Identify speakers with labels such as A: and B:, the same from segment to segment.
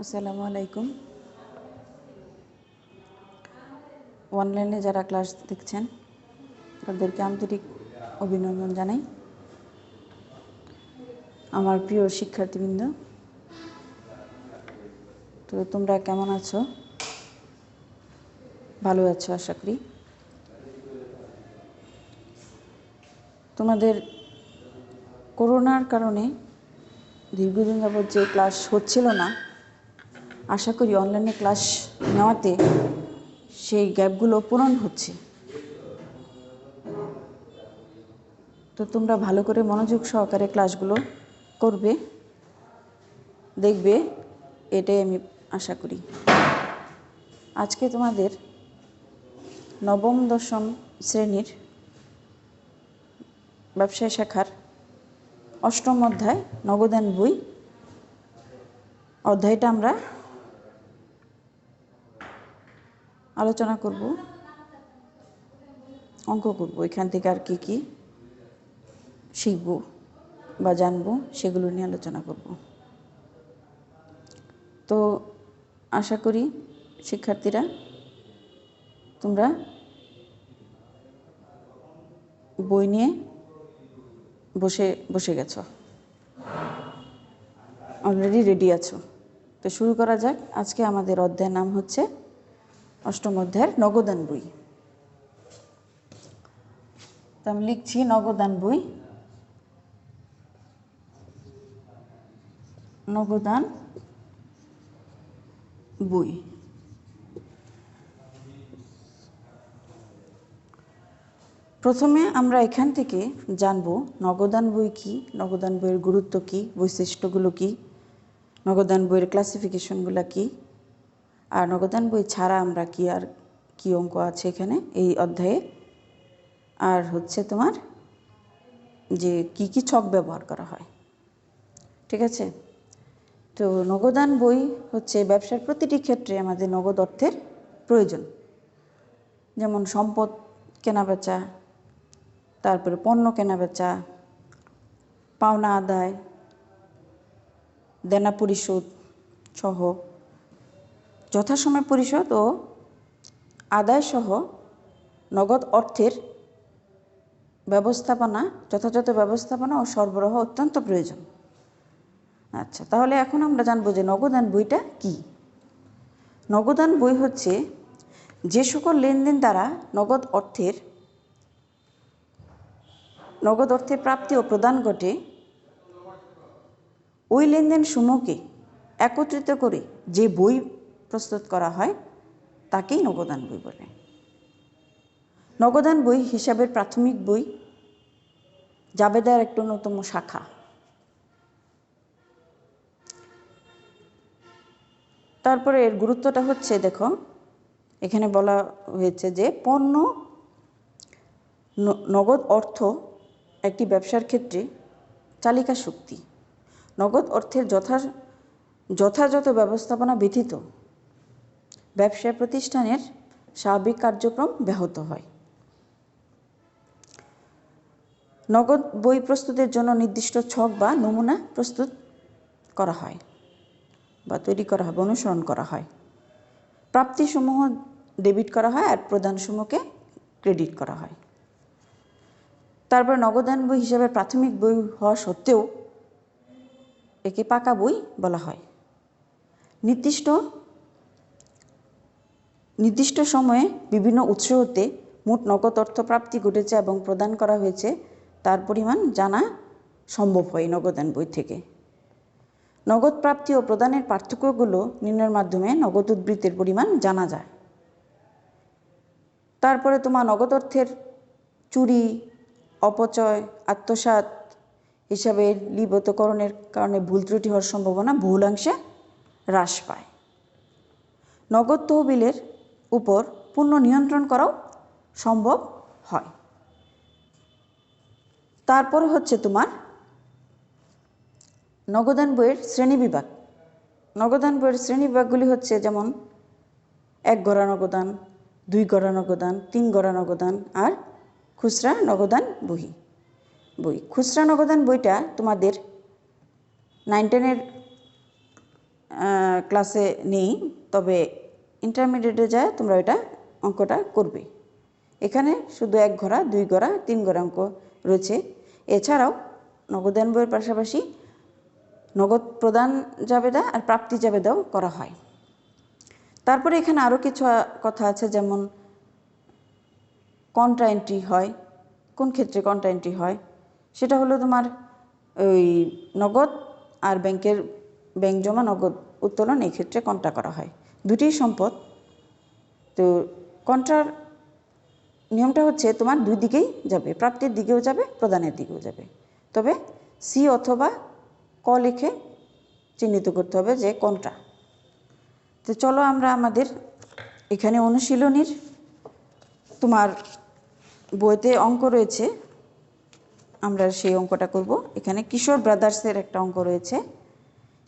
A: আসসালামু আলাইকুম। অনলাইনে যারা ক্লাস দেখছেন তাদেরকে আন্তরিক অভিনন্দন জানাই। আমার প্রিয় শিক্ষার্থীবৃন্দ, তো তোমরা কেমন আছো? ভালো আছো আশা করি। তোমাদের করোনার কারণে দীর্ঘদিন যাবৎ যে ক্লাস হচ্ছিল না, আশা করি অনলাইনে ক্লাস নেওয়াতে সেই গ্যাপগুলো পূরণ হচ্ছে। তো তোমরা ভালো করে মনোযোগ সহকারে ক্লাসগুলো করবে, দেখবে, এটাই আমি আশা করি। আজকে তোমাদের নবম দশম শ্রেণীর ব্যবসায় শাখার অষ্টম অধ্যায় নগদান বই অধ্যায়টা আমরা আলোচনা করব, অঙ্ক করব। এখান থেকে আর কি কি শিখব বা জানবো সেগুলো নিয়ে আলোচনা করব। তো আশা করি শিক্ষার্থীরা তোমরা বই নিয়ে বসে গেছো, অলরেডি রেডি আছো। তো শুরু করা যাক। আজকে আমাদের অধ্যায়ের নাম হচ্ছে অষ্টম অধ্যায়ের নগদান বই। তো আমি লিখছি নগদান বই। নগদান বই। প্রথমে আমরা এখান থেকে জানব নগদান বই কী, নগদান বইয়ের গুরুত্ব কী, বৈশিষ্ট্যগুলো কী, নগদান বইয়ের ক্লাসিফিকেশনগুলো কী, আর নগদান বই ছাড়া আমরা কি আর কি অঙ্ক আছে এখানে এই অধ্যায়ে, আর হচ্ছে তোমার যে কি কি ছক ব্যবহার করা হয়। ঠিক আছে? তো নগদান বই হচ্ছে ব্যবসার প্রতিটি ক্ষেত্রে আমাদের নগদ অর্থের প্রয়োজন। যেমন সম্পদ কেনাবেচা, তারপরে পণ্য কেনাবেচা, পাওনা আদায়, দেনা পরিশোধ সহ, যথাসময়ে পরিশোধ ও আদায় সহ নগদ অর্থের ব্যবস্থাপনা, যথাযথ ব্যবস্থাপনা ও সরবরাহ অত্যন্ত প্রয়োজন। আচ্ছা, তাহলে এখন আমরা জানবো যে নগদান বইটা কি। নগদান বই হচ্ছে যে সকল লেনদেন দ্বারা নগদ অর্থের প্রাপ্তি ও প্রদান ঘটে, ওই লেনদেন সমূহকে একত্রিত করে যে বই প্রস্তুত করা হয় তাকেই নগদান বই বলে। নগদান বই হিসাবের প্রাথমিক বই, জাবেদার একটা অন্যতম শাখা। তারপরে এর গুরুত্বটা হচ্ছে, দেখো এখানে বলা হয়েছে যে পণ্য নগদ অর্থ একটি ব্যবসার ক্ষেত্রে চালিকা শক্তি। নগদ অর্থের যথাযথ ব্যবস্থাপনা ব্যতীত ব্যবসা প্রতিষ্ঠানের স্বাভাবিক কার্যক্রম ব্যাহত হয়। নগদ বই প্রস্তুতের জন্য নির্দিষ্ট ছক বা নমুনা প্রস্তুত করা হয় বা তৈরি করা হয়, অনুসরণ করা হয়। প্রাপ্তিসমূহ ডেবিট করা হয় আর প্রদানসমূহকে ক্রেডিট করা হয়। তারপর নগদান বই হিসাবে প্রাথমিক বই হওয়া সত্ত্বেও একে পাকা বই বলা হয়। নির্দিষ্ট সময়ে বিভিন্ন উৎস হতে মোট নগদ অর্থ প্রাপ্তি ঘটেছে এবং প্রদান করা হয়েছে তার পরিমাণ জানা সম্ভব হয় নগদান বই থেকে। নগদ প্রাপ্তি ও প্রদানের পার্থক্যগুলো নির্ণয়ের মাধ্যমে নগদ উদ্বৃত্তের পরিমাণ জানা যায়। তারপরে তোমার নগদ অর্থের চুরি, অপচয়, আত্মসাৎ হিসাবে লিপিবদ্ধকরণের কারণে ভুল ত্রুটি হওয়ার সম্ভাবনা বহুলাংশে হ্রাস পায়। নগদ তহবিলের উপর পূর্ণ নিয়ন্ত্রণ করাও সম্ভব হয়। তারপরে হচ্ছে তোমার নগদান বইয়ের শ্রেণীবিভাগ। নগদান বইয়ের শ্রেণীবিভাগগুলি হচ্ছে যেমন 1 গড়া নগদান, 2 গড়া নগদান, 3 গড়া নগদান আর খুচরা নগদান বই। খুচরা নগদান বইটা তোমাদের 9-10-এর ক্লাসে নেই, তবে ইন্টারমিডিয়েটে যায় তোমরা এটা অঙ্কটা করবে। এখানে শুধু 1 ঘোড়া 2 ঘোড়া 3 ঘোড়া অঙ্ক রয়েছে। এছাড়াও নগদান বইয়ের পাশাপাশি নগদ প্রদান জাবেদা আর প্রাপ্তি জাবেদাও করা হয়। তারপরে এখানে আরও কিছু কথা আছে, যেমন কন্ট্রা এন্ট্রি হয়। কোন ক্ষেত্রে কন্ট্রা এন্ট্রি হয়? সেটা হলো তোমার ওই নগদ আর ব্যাংক জমা নগদ উত্তোলন, এই ক্ষেত্রে কন্ট্রা করা হয়। দুটিই সম্পদ। তো কন্ট্রার নিয়মটা হচ্ছে তোমার দুই দিকেই যাবে, প্রাপ্তির দিকেও যাবে, প্রদানের দিকেও যাবে। তবে সি অথবা ক লিখে চিহ্নিত করতে হবে যে কন্ট্রা। তো চলো আমরা আমাদের এখানে অনুশীলনীর তোমার বইতে অঙ্ক রয়েছে, আমরা সেই অঙ্কটা করব। এখানে কিশোর ব্রাদার্সের একটা অঙ্ক রয়েছে।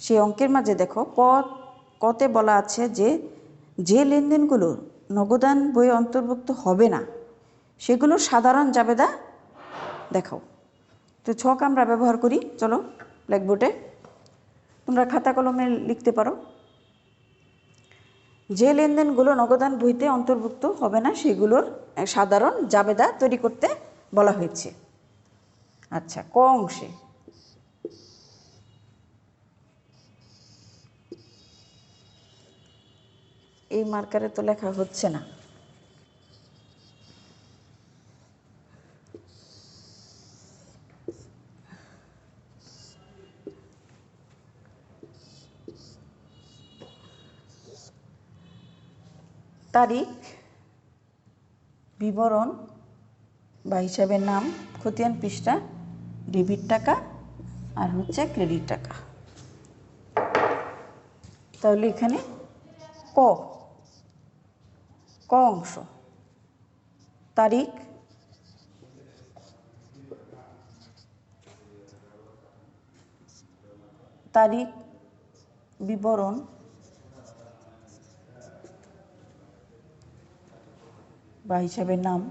A: সেই অঙ্কের মাঝে দেখো কতে বলা আছে যে লেনদেনগুলো নগদান বইয়ে অন্তর্ভুক্ত হবে না সেগুলো সাধারণ জাবেদা দেখাও। তো ছক আমরা ব্যবহার করি। চলো ব্ল্যাকবোর্ডে তোমরা খাতা কলমে লিখতে পারো। যে লেনদেনগুলো নগদান বইতে অন্তর্ভুক্ত হবে না সেগুলোর সাধারণ জাবেদা তৈরি করতে বলা হয়েছে। আচ্ছা, ক অংশে এই মার্কারে তো লেখা হচ্ছে না। তারিখ, বিবরণ বা হিসাবের নাম, খতিয়ান পৃষ্ঠা, ডেবিট টাকা আর হচ্ছে ক্রেডিট টাকা। তাহলে এখানে ক অংশ, তারিখ, বিবরণ, বা হিসাবের নাম,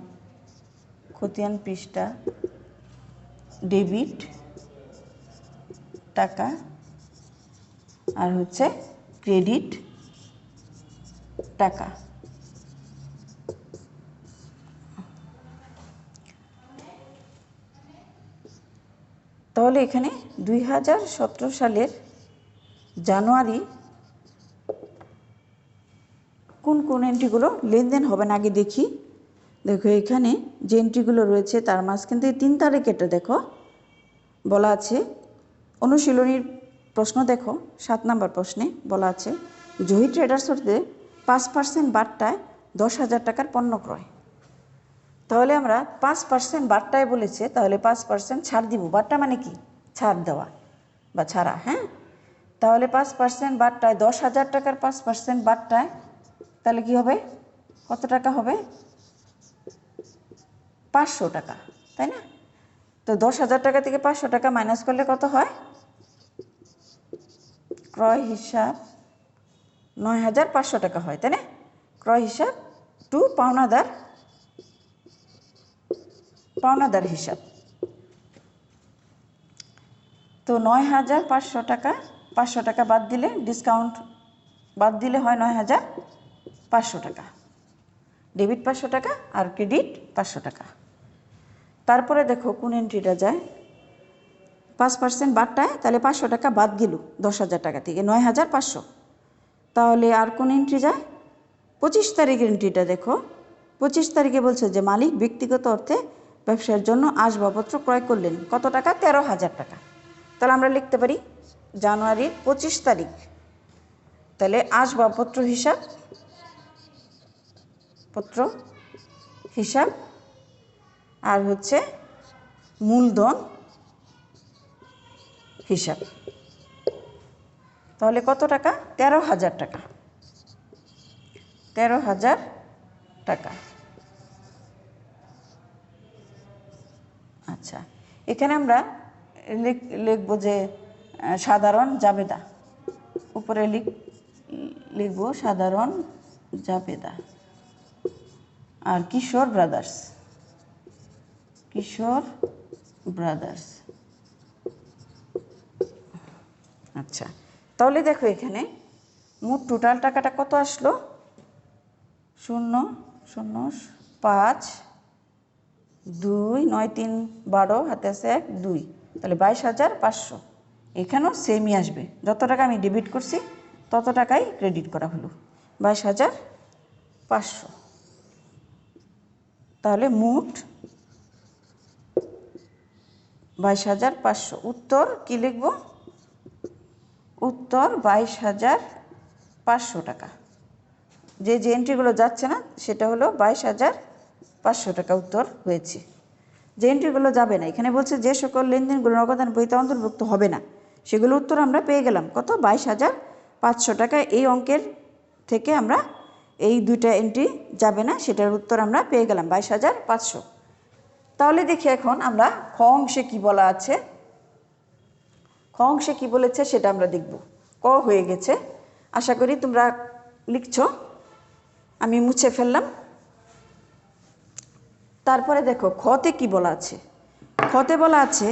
A: খতিয়ান পৃষ্ঠা, ডেবিট টাকা আর হচ্ছে ক্রেডিট টাকা। তাহলে এখানে 2017 সালের জানুয়ারি কোন কোন এন্ট্রিগুলো লেনদেন হবে না আগে দেখি। দেখো এখানে যে এন্ট্রিগুলো রয়েছে তার মাঝখান থেকে 3 তারিখেটা দেখো বলা আছে। অনুশীলনীর প্রশ্ন দেখো, 7 নম্বর প্রশ্নে বলা আছে জহি ট্রেডার্স হতে 5% বাট্টায় 10,000 টাকার পণ্য ক্রয়। তাহলে আমরা 5% বাট্টায় বলেছে, তাহলে 5% ছাড় দিব। বাট্টা মানে কি? ছাড় দেওয়া বা ছাড়া। হ্যাঁ, তাহলে 5% বাট্টায় 10,000 টাকার 5% বাট্টায় তাহলে কি হবে? কত টাকা হবে? 500 টাকা, তাই না? তো 10,000 টাকা থেকে 500 টাকা মাইনাস করলে কত হয়? ক্রয় হিসাব 9,500 টাকা হয়, তাই না? ক্রয় হিসাব টু পাওনাদার হিসাব। তো 9,500 টাকা, 500 টাকা বাদ দিলে, ডিসকাউন্ট বাদ দিলে হয় 9,500 টাকা। ডেবিট 500 টাকা আর ক্রেডিট 500 টাকা। তারপরে দেখো কোন এন্ট্রিটা যায় 5% বাট্টায়, তাহলে 500 টাকা বাদ গেল 10,000 টাকা থেকে, 9,500। তাহলে আর কোন এন্ট্রি যায়? 25 তারিখের এন্ট্রিটা দেখো। 25 তারিখে বলছে যে মালিক ব্যক্তিগত অর্থে ব্যবসার জন্য আসবাবপত্র ক্রয় করলেন। কত টাকা? 13,000 টাকা। তাহলে আমরা লিখতে পারি জানুয়ারির 25 তারিখ। তাহলে আসবাবপত্র হিসাব আর হচ্ছে মূলধন হিসাব। তাহলে কত টাকা? 13,000 টাকা। 13,000 টাকা। আচ্ছা, এখানে আমরা লিখব যে সাধারণ জাবেদা। উপরে লিখব সাধারণ জাবেদা। আর কিশোর ব্রাদার্স। আচ্ছা, তাহলে দেখো এখানে মোট টোটাল টাকাটা কত আসলো? 0,0,5 2 9 3 12 হাতে আছে 1 2, তাহলে 22,500। এখানেও সেমই আসবে, যত টাকা আমি ডেবিট করছি তত টাকাই ক্রেডিট করা হলো, 22,500। তাহলে মোট 22,500। উত্তর কি লিখব? উত্তর 22,500 টাকা। যে এন্ট্রিগুলো যাচ্ছে না সেটা হলো 22,500 টাকা উত্তর হয়েছে। যে এন্ট্রিগুলো যাবে না, এখানে বলছে যে সকল লেনদেনগুলো নগদান বইতে অন্তর্ভুক্ত হবে না, সেগুলো উত্তর আমরা পেয়ে গেলাম কত? 22,500 টাকা। এই অঙ্কের থেকে আমরা এই দুইটা এন্ট্রি যাবে না, সেটার উত্তর আমরা পেয়ে গেলাম 22,500। তাহলে দেখি এখন আমরা খ অংশে কি বলা আছে। খ অংশে কি বলেছে সেটা আমরা দেখব। ক হয়ে গেছে, আশা করি তোমরা লিখছো, আমি মুছে ফেললাম। তারপরে দেখো খতে কি বলা আছে। খতে বলা আছে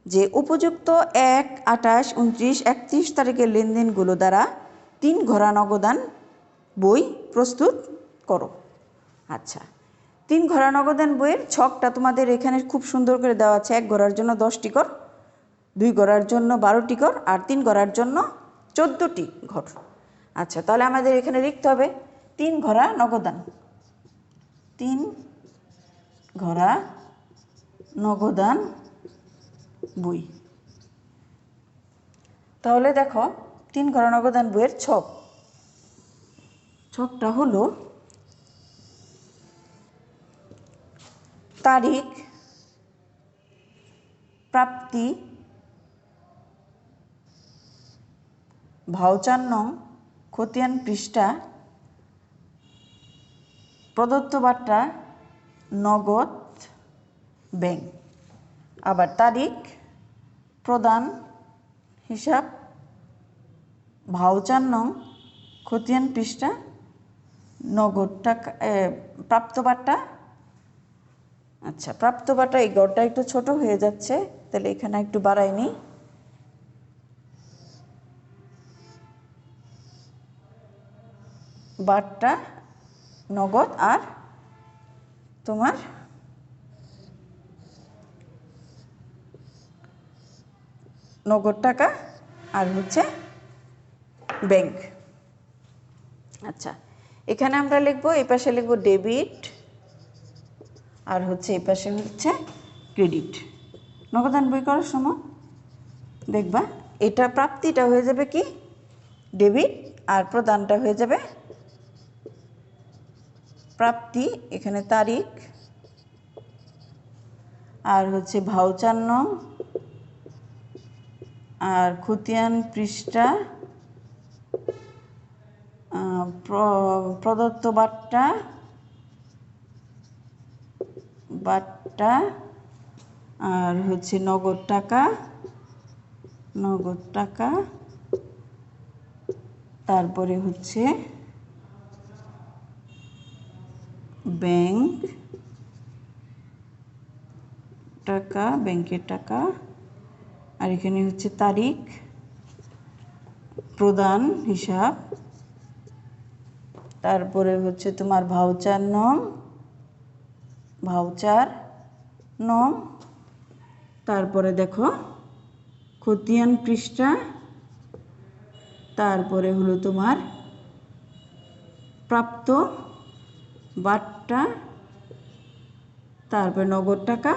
A: যে উপযুক্ত 1, 28, 29, 31 তারিখের লেনদেনগুলো দ্বারা 3 ঘরা নগদান বই প্রস্তুত করো। আচ্ছা, 3 ঘরা নগদান বইয়ের ছকটা তোমাদের এখানে খুব সুন্দর করে দেওয়া আছে। 1 ঘরার জন্য 10টি ঘর, 2 ঘরার জন্য 12টি ঘর, আর 3 ঘরার জন্য 14টি ঘর। আচ্ছা, তাহলে আমাদের এখানে লিখতে হবে 3 ঘরা নগদান, 3 ঘরা নগদান বই। তাহলে দেখো 3 ঘরা নগদান বইয়ের ছকটা হলো তারিখ, প্রাপ্তি, ভাউচার নং, খতিয়ান পৃষ্ঠা, প্রদত্ত বার্তা, নগদ, ব্যাংক। আবার তারিখ, প্রদান হিসাব, ভাউচার নং, খতিয়ান পৃষ্ঠা, নগদ টাকা, প্রাপ্ত বার্তা। আচ্ছা, প্রাপ্ত বার্তা এই গড়টা একটু ছোট হয়ে যাচ্ছে, তাহলে এখানে একটু বাড়াই নিই। বার্তা, নগদ, আর তোমার নগদ টাকা, আর হচ্ছে ব্যাংক। আচ্ছা, এখানে আমরা লিখবো, এই পাশে লিখবো ডেবিট, আর হচ্ছে এই পাশে হচ্ছে ক্রেডিট। নগদান বই করার সময় দেখবা এটা প্রাপ্তিটা হয়ে যাবে কি ডেবিট, আর প্রদানটা হয়ে যাবে প্রাপ্তি, এখানে তারিখ, আর হচ্ছে ভাউচার নং, আর খতিয়ান পৃষ্ঠা, প্রদত্ত বার্তা, আর হচ্ছে নগদ টাকা, তারপরে হচ্ছে ব্যাংক টাকা, ব্যাংকের টাকা, আর এখানে হচ্ছে তারিখ, প্রদান হিসাব, তারপরে হচ্ছে তোমার ভাউচার নং, তারপরে দেখো খতিয়ান পৃষ্ঠা, তারপরে হলো তোমার প্রাপ্ত বার্তা, তারপরে নগদ টাকা,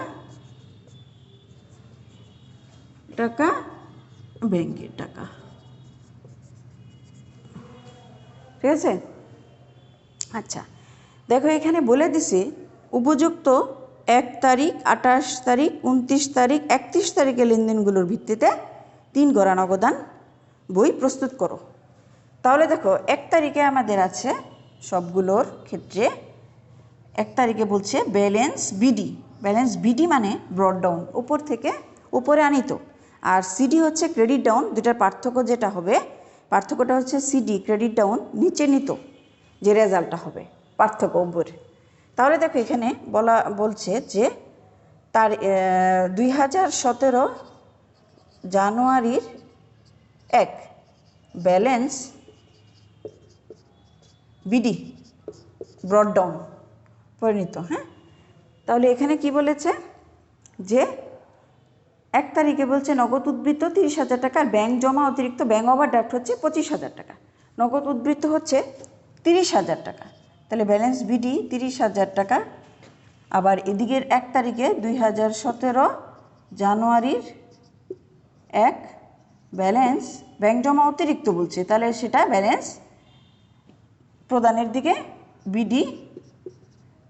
A: ব্যাংকের টাকা। ঠিক আছে? আচ্ছা, দেখো এখানে বলে দিছে উপযুক্ত 1 তারিখ, 28 তারিখ, 29 তারিখ, 31 তারিখের লেনদেনগুলোর ভিত্তিতে 3 ঘরা নগদান বই প্রস্তুত করো। তাহলে দেখো 1 তারিখে আমাদের আছে সবগুলোর ক্ষেত্রে 1 তারিখে বলছে ব্যালেন্স বিডি। ব্যালেন্স বিডি মানে ব্রড ডাউন, উপর থেকে উপরে আনিত, আর সিডি হচ্ছে ক্রেডিট ডাউন। দুটার পার্থক্য যেটা হবে, পার্থক্যটা হচ্ছে সিডি ক্রেডিট ডাউন নিচে নিত যে রেজাল্টটা হবে, পার্থক্য উপরে। তাহলে দেখো এখানে বলছে যে তার 2017 জানুয়ারির 1 ব্যালেন্স বিডি ব্রড ডাউন পরিণত। হ্যাঁ, তাহলে এখানে কি বলেছে যে 1 তারিখে বলছে নগদ উদ্বৃত্ত 30,000 টাকা, আর ব্যাংক জমা অতিরিক্ত ব্যাংক ওভারড্রাফট হচ্ছে 25,000 টাকা, নগদ উদ্বৃত্ত হচ্ছে 30,000 টাকা। তাহলে ব্যালেন্স বিডি 30,000 টাকা। আবার এদিকের 1 তারিখে 2017 জানুয়ারির 1 ব্যালেন্স ব্যাংক জমা অতিরিক্ত বলছে, তাহলে সেটা ব্যালেন্স প্রদানের দিকে বিডি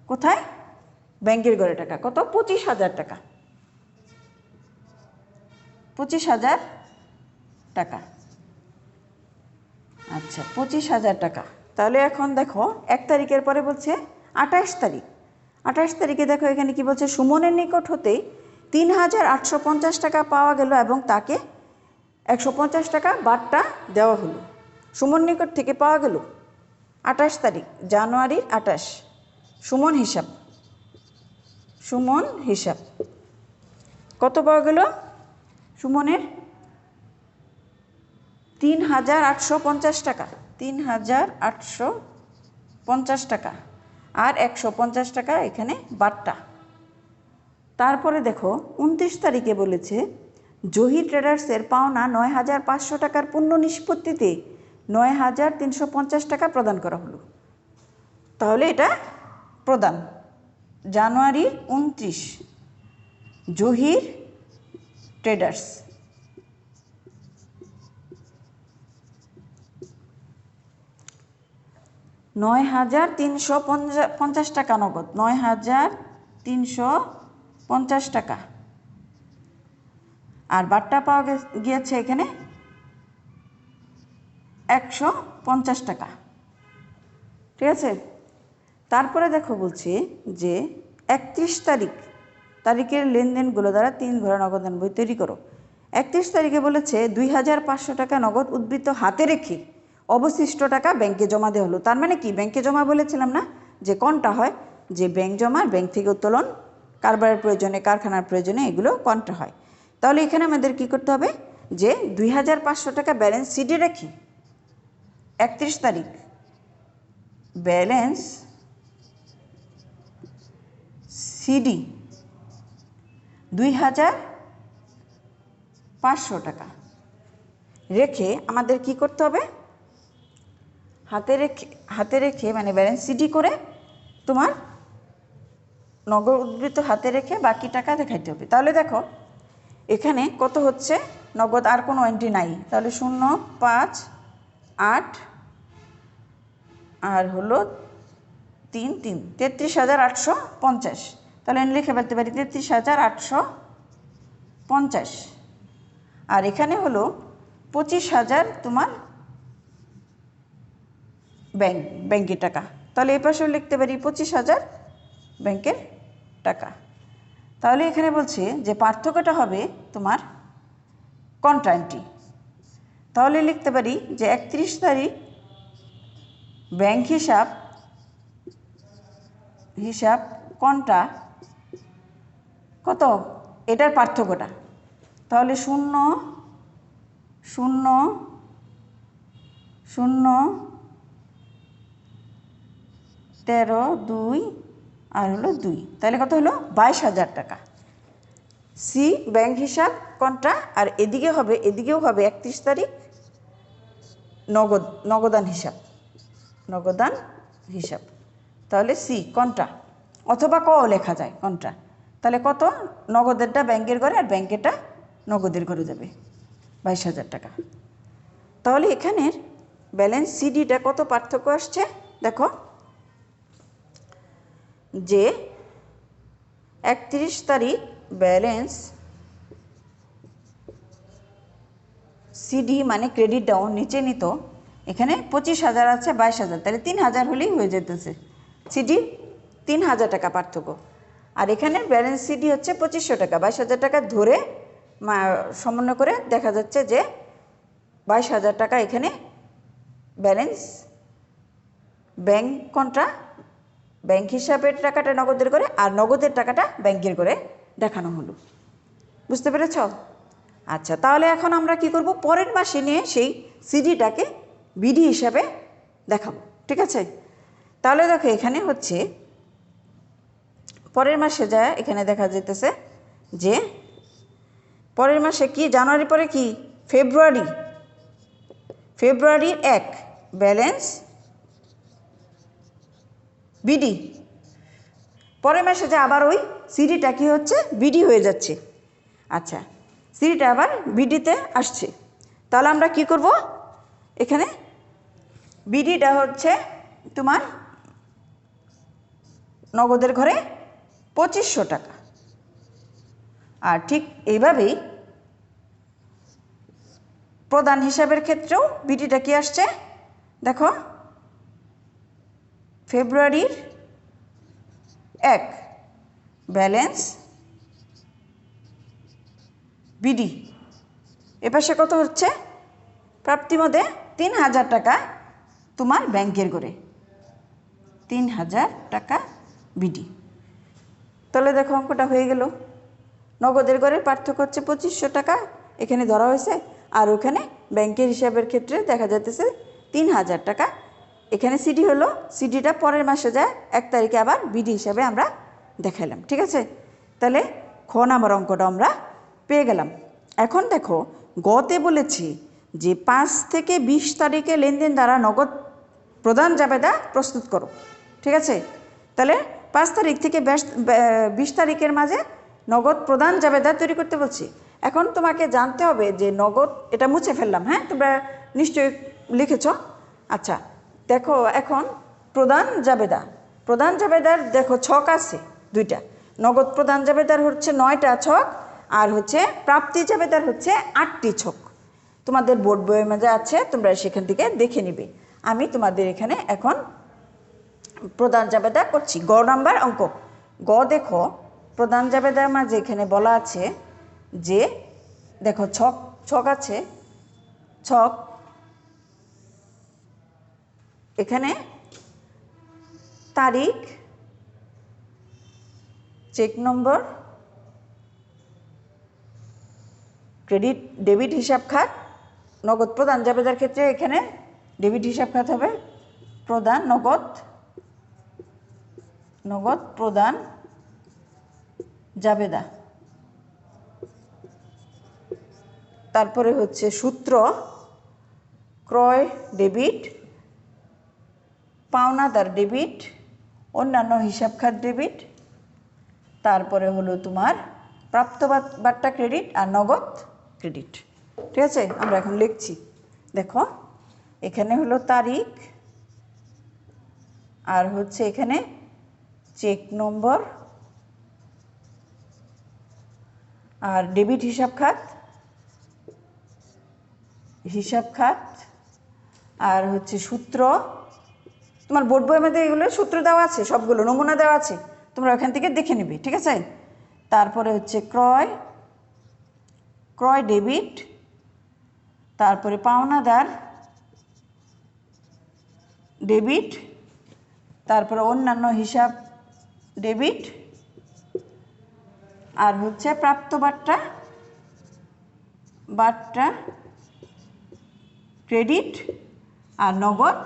A: কোথায়, ব্যাংকের ঘরে টাকা কত, 25,000 টাকা, 25,000 টাকা। আচ্ছা, 25,000 টাকা। তাহলে এখন দেখো 1 তারিখের পরে বলছে 28 তারিখ। 28 তারিখে দেখো এখানে কি বলছে, সুমনের নিকট হতে 3,850 টাকা পাওয়া গেল এবং তাকে 150 টাকা বার্তা দেওয়া হলো। সুমন নিকট থেকে পাওয়া গেল 28 তারিখ জানুয়ারির 28, সুমন হিসাব কত পাওয়া গেল, সুমনের 3,850 টাকা, 3,850 টাকা, আর 150 টাকা এখানে বার্তা। তারপরে দেখো 29 তারিখে বলেছে জহির ট্রেডার্সের পাওনা 9,500 টাকার পূর্ণ নিষ্পত্তিতে 9,350 টাকা প্রদান করা হলো। তাহলে এটা প্রদান জানুয়ারির 29, জহির ট্রেডার্স, $9,350 টাকা নগদ, 9,350 টাকা। আর বার্তা পাওয়া গিয়েছে এখানে 150 টাকা। ঠিক আছে, তারপরে দেখো বলছে যে 31 তারিখের লেনদেনগুলো দ্বারা 3 ঘরে নগদান বই তৈরি করো। 31 তারিখে বলেছে 2,500 টাকা নগদ উদ্বৃত্ত হাতে রেখে অবশিষ্ট টাকা ব্যাংকে জমা দেওয়া হলো। তার মানে কি, ব্যাংকে জমা বলেছিলাম না যে কোনটা হয়, যে ব্যাংক জমা, ব্যাংক থেকে উত্তোলন, কারবারের প্রয়োজনে, কারখানার প্রয়োজনে, এগুলো কোনটা হয়। তাহলে এখানে আমাদের কি করতে হবে, যে 2,500 টাকা ব্যালেন্স সিডি রেখে 31 তারিখ ব্যালেন্স সিডি 2,500 টাকা রেখে আমাদের কি করতে হবে, হাতে রেখে মানে ব্যালেন্স সিডি করে তোমার নগদ উদ্বৃত্ত হাতে রেখে বাকি টাকা দেখাইতে হবে। তাহলে দেখো এখানে কত হচ্ছে, নগদ আর কোনো এন্ট্রি নাই, তাহলে 0,5,8 আর হলো 3,3, 33,850। তাহলে আমি লিখে ফেলতে পারি 33,850। আর এখানে হলো 25,000 তোমার ব্যাংকের টাকা। তাহলে এই পাশেও লিখতে পারি 25,000 ব্যাংকের টাকা। তাহলে এখানে বলছে যে পার্থক্যটা হবে তোমার কন্ট্রা এন্ট্রি। তাহলে লিখতে পারি যে 31 তারিখ ব্যাংক হিসাব কন্ট্রা কত, এটার পার্থক্যটা। তাহলে 0,0,0,13,2 আর হলো 2, তাহলে কত হলো 22,000 টাকা। সি ব্যাংক হিসাব কন্ট্রা, আর এদিকেও হবে 31 তারিখ নগদান হিসাব। তাহলে সি কন্ট্রা, অথবা ক লেখা যায় কন্ট্রা। তাহলে কত, নগদেরটা ব্যাংকের ঘরে আর ব্যাংকেরটা নগদের ঘরে যাবে 22,000 টাকা। তাহলে এখানের ব্যালেন্স সিডিটা কত পার্থক্য আসছে দেখো, যে 31 তারিখ ব্যালেন্স সিডি মানে ক্রেডিট ডাউন নিচে নিত, এখানে 25,000 আছে, 22,000, তাহলে 3,000 হলেই হয়ে যেতেছে। সিডি 3,000 টাকা পার্থক্য, আর এখানে ব্যালেন্স সিডি হচ্ছে 2500 টাকা। 22,000 টাকা ধরে সমন্বয় করে দেখা যাচ্ছে যে 22,000 টাকা এখানে ব্যালেন্স ব্যাংক কন্ট্রা, ব্যাংক হিসাবের টাকাটা নগদের করে, আর নগদের টাকাটা ব্যাংকের করে দেখানো হলো। বুঝতে পেরেছ? আচ্ছা, তাহলে এখন আমরা কি করব, পরের মাসে নিয়ে সেই সিডিটাকে বিডি হিসাবে দেখাবো। ঠিক আছে? তাহলে দেখো এখানে হচ্ছে পরের মাসে যায়, এখানে দেখা যেতেছে যে পরের মাসে কি, জানুয়ারি পরে কি, ফেব্রুয়ারি, ফেব্রুয়ারির 1 ব্যালেন্স বিডি। পরের মাসে যে আবার ওই সিডিটা কি হচ্ছে, বিডি হয়ে যাচ্ছে। আচ্ছা, সিডিটা আবার বিডিতে আসছে। তাহলে আমরা কি করব, এখানে বিডিটা হচ্ছে তোমার নগদের ঘরে 2500 টাকা। আর ঠিক এইভাবেই প্রধান হিসাবের ক্ষেত্রেও বিডিটা কি আসছে, দেখো ফেব্রুয়ারির 1 ব্যালেন্স বিডি। এপাশে কত হচ্ছে, প্রাপ্তি মধ্যে 3000 টাকা তোমার ব্যাংকের করে, 3000 টাকা বিডি। তাহলে দেখো অঙ্কটা হয়ে গেল। নগদের ঘরের পার্থক্য হচ্ছে 2500 টাকা এখানে ধরা হয়েছে, আর ওখানে ব্যাংকের হিসাবের ক্ষেত্রে দেখা যাচ্ছে 3000 টাকা। এখানে সিডি হলো, সিডিটা পরের মাসে যায় 1 তারিখে আবার বিডি হিসাবে আমরা দেখালাম। ঠিক আছে, তাহলে খ নাম্বার অঙ্কটা আমরা পেয়ে গেলাম। এখন দেখো গতে বলেছি যে 5 থেকে 20 তারিখে লেনদেন দ্বারা নগদ প্রধান জাবেদা প্রস্তুত করো। ঠিক আছে, তাহলে 5 তারিখ থেকে 20 তারিখের মাঝে নগদ প্রধান জাবেদা তৈরি করতে বলছি। এখন তোমাকে জানতে হবে যে নগদ, এটা মুছে ফেললাম, হ্যাঁ তোমরা নিশ্চয়ই লিখেছ। আচ্ছা দেখো এখন প্রধান জাবেদা, প্রধান জাবেদার দেখো ছক আছে 2টা, নগদ প্রধান জাবেদার হচ্ছে 9টা ছক, আর হচ্ছে প্রাপ্তি জাবেদার হচ্ছে 8টি ছক। তোমাদের বোর্ড বইয়ের মাঝে আছে, তোমরা সেখান থেকে দেখে নিবে। আমি তোমাদের এখানে এখন প্রধান জাবেদা করছি। গ নাম্বার অঙ্ক। গ দেখো প্রধান জাবেদার মাঝে এখানে বলা আছে যে দেখো ছক ছক আছে, ছক এখানে তারিখ, চেক নম্বর, ক্রেডিট ডেবিট হিসাব খাত। নগদ প্রধান জাবেদার ক্ষেত্রে এখানে ডেবিট হিসাব খাত হবে প্রধান, নগদ প্রধান জাবেদা। তারপরে হচ্ছে সূত্র ক্রয় ডেবিট, পাওনাদার ডেবিট, অন্যান্য হিসাব খাত ডেবিট। তারপরে হলো তোমার প্রাপ্তবার্তা ক্রেডিট আর নগদ ক্রেডিট। ঠিক আছে, আমরা এখন লিখছি। দেখো এখানে হলো তারিখ, আর হচ্ছে এখানে চেক নম্বর, আর ডেবিট হিসাব খাত, আর হচ্ছে সূত্র। তোমার বোর্ড বইয়ের মধ্যে এগুলো সূত্র দেওয়া আছে, সবগুলো নমুনা দেওয়া আছে, তোমরা ওখান থেকে দেখে নেবে। ঠিক আছে, তারপরে হচ্ছে ক্রয় ডেবিট, তারপরে পাওনাদার ডেবিট, তারপরে অন্যান্য হিসাব ডেবিট, আর হচ্ছে প্রাপ্তবার্তা ক্রেডিট আর নগদ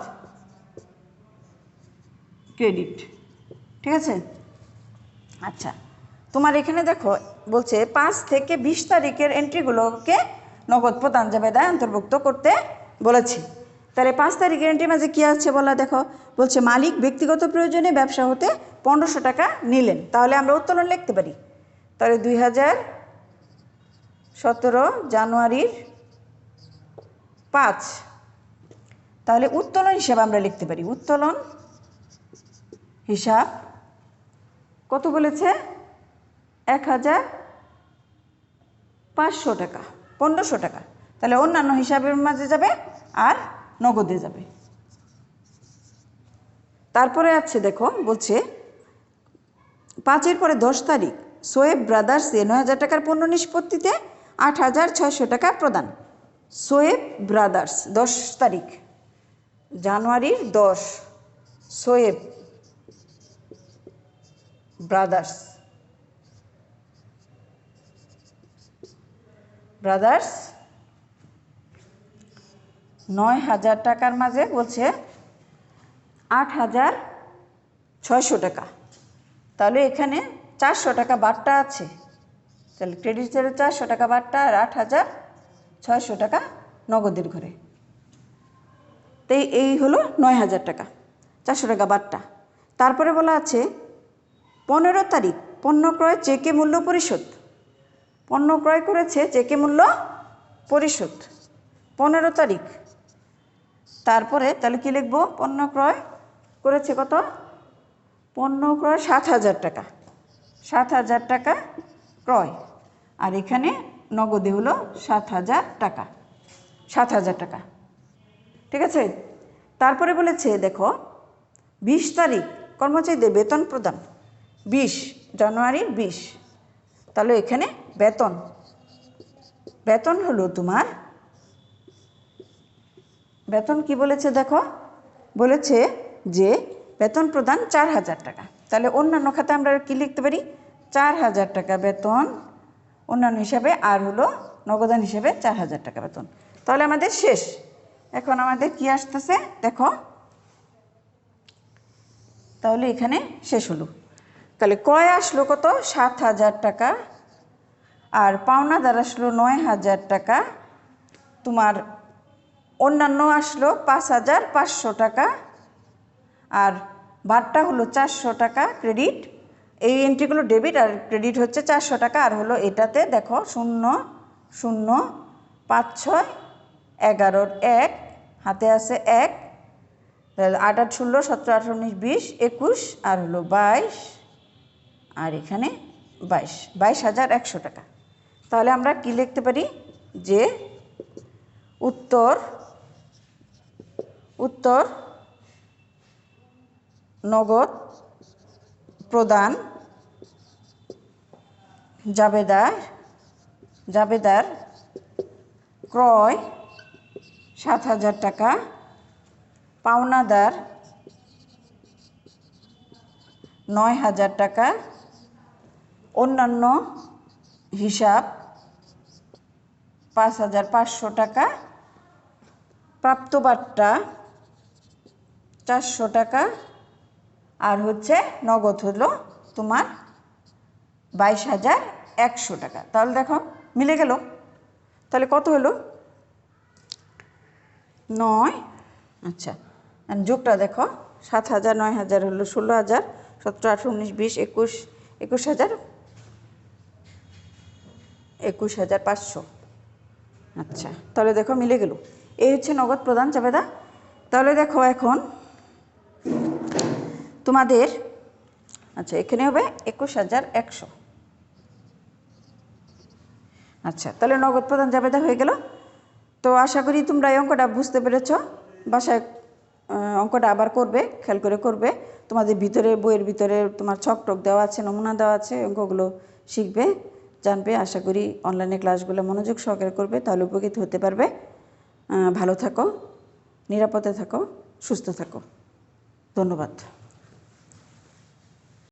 A: ক্রেডিট। ঠিক আছে, আচ্ছা তোমার এখানে দেখো বলছে 5 থেকে 20 তারিখের এন্ট্রিগুলোকে নগদ প্রধান জাবেদায় অন্তর্ভুক্ত করতে বলেছি। তাহলে 5 তারিখের এন্ট্রির মাঝে কী আছে বলা, দেখো বলছে মালিক ব্যক্তিগত প্রয়োজনে ব্যবসা হতে 1500 টাকা নিলেন। তাহলে আমরা উত্তোলন লিখতে পারি। তাহলে 2017 জানুয়ারির 5, তাহলে উত্তোলন হিসাব আমরা লিখতে পারি। উত্তোলন হিসাব কত বলেছে, 1500 টাকা, 1500 টাকা। তাহলে অন্যান্য হিসাবের মাঝে যাবে আর নগদে যাবে। তারপরে আছে দেখো বলছে 5-এর পরে 10 তারিখ সোয়েব ব্রাদার্সে 9000 টাকার পণ্য নিষ্পত্তিতে 8600 টাকা প্রদান। সোয়েব ব্রাদার্স 10 তারিখ জানুয়ারির 10, সোয়েব ব্রাদার্স 9000 টাকার মাঝে বলছে 8000 600 টাকা। তাহলে এখানে 400 টাকা বাট্টা আছে, তাহলে ক্রেডিট সাইডে 400 টাকা বাট্টা আর 8,600 টাকা নগদের ঘরে। তো এই হলো 9,000 টাকা, 400 টাকা বাট্টা। তারপরে বলা আছে 15 তারিখ পণ্য ক্রয় চেকে মূল্য পরিশোধ। পণ্য ক্রয় করেছে চেকে মূল্য পরিশোধ 15 তারিখ। তারপরে তাহলে কি লিখব? পণ্য ক্রয় করেছে কত? পণ্য ক্রয় 7,000 টাকা, 7,000 টাকা ক্রয়, আর এখানে নগদে হলো 7,000 টাকা, 7,000 টাকা। ঠিক আছে। তারপরে বলেছে দেখো 20 তারিখ কর্মচারীদের বেতন প্রদান, 20 জানুয়ারির 20। তাহলে এখানে বেতন, বেতন হলো তোমার, বেতন কি বলেছে দেখো, বলেছে যে বেতন প্রদান 4,000 টাকা। তাহলে অন্যান্য খাতে আমরা কি লিখতে পারি? 4,000 টাকা বেতন অন্যান্য হিসাবে, আর হলো নগদান হিসাবে 4,000 টাকা বেতন। তাহলে আমাদের শেষ। এখন আমাদের কি আসতেছে দেখো, তাহলে এখানে শেষ হলো। তাহলে ক্রয় আসলো কত? 7,000 টাকা, আর পাওনাদার আসলো 9,000 টাকা, তোমার অন্যান্য আসলো 5,500 টাকা, আর বাট্টা হলো 400 টাকা ক্রেডিট। এই এন্ট্রিগুলো ডেবিট আর ক্রেডিট হচ্ছে 400 টাকা, আর হলো এটাতে দেখো 0 0 5 6 11 1 হাতে আছে 1, 8 8 16 17 18 19 20 21, আর হলো 22, আর এখানে 22,100 টাকা। তাহলে আমরা কি লিখতে পারি? যে উত্তর নগদ প্রদান জাবেদার ক্রয় 7,000 টাকা, পাওনাদার 9,000 টাকা, অন্যান্য হিসাব 5,500 টাকা, প্রাপ্ত বাট্টা 400 টাকা, আর হচ্ছে নগদ হলো তোমার 22,100 টাকা। তাহলে দেখো মিলে গেল। তাহলে কত হলো? 9। আচ্ছা, যোগটা দেখো, 7,000 9,000 হলো 16,000, 17 18 19 20 21 21,500। আচ্ছা, তাহলে দেখো মিলে গেল। এই হচ্ছে নগদ প্রদান জাবেদা। তাহলে দেখো এখন তোমাদের, আচ্ছা এখানে হবে 21,100। আচ্ছা, তাহলে নগদ প্রদান জাবেদা হয়ে গেল। তো আশা করি তোমরা এই অঙ্কটা বুঝতে পেরেছ। বাসায় অঙ্কটা আবার করবে, খেয়াল করে করবে। তোমাদের ভিতরে, বইয়ের ভিতরে তোমার ছক টক দেওয়া আছে, নমুনা দেওয়া আছে, অঙ্কগুলো শিখবে, জানবে। আশা করি অনলাইনে ক্লাসগুলো মনোযোগ সহকারে করবে, তাহলে উপকৃত হতে পারবে। ভালো থাকো, নিরাপদে থাকো, সুস্থ থাকো। ধন্যবাদ।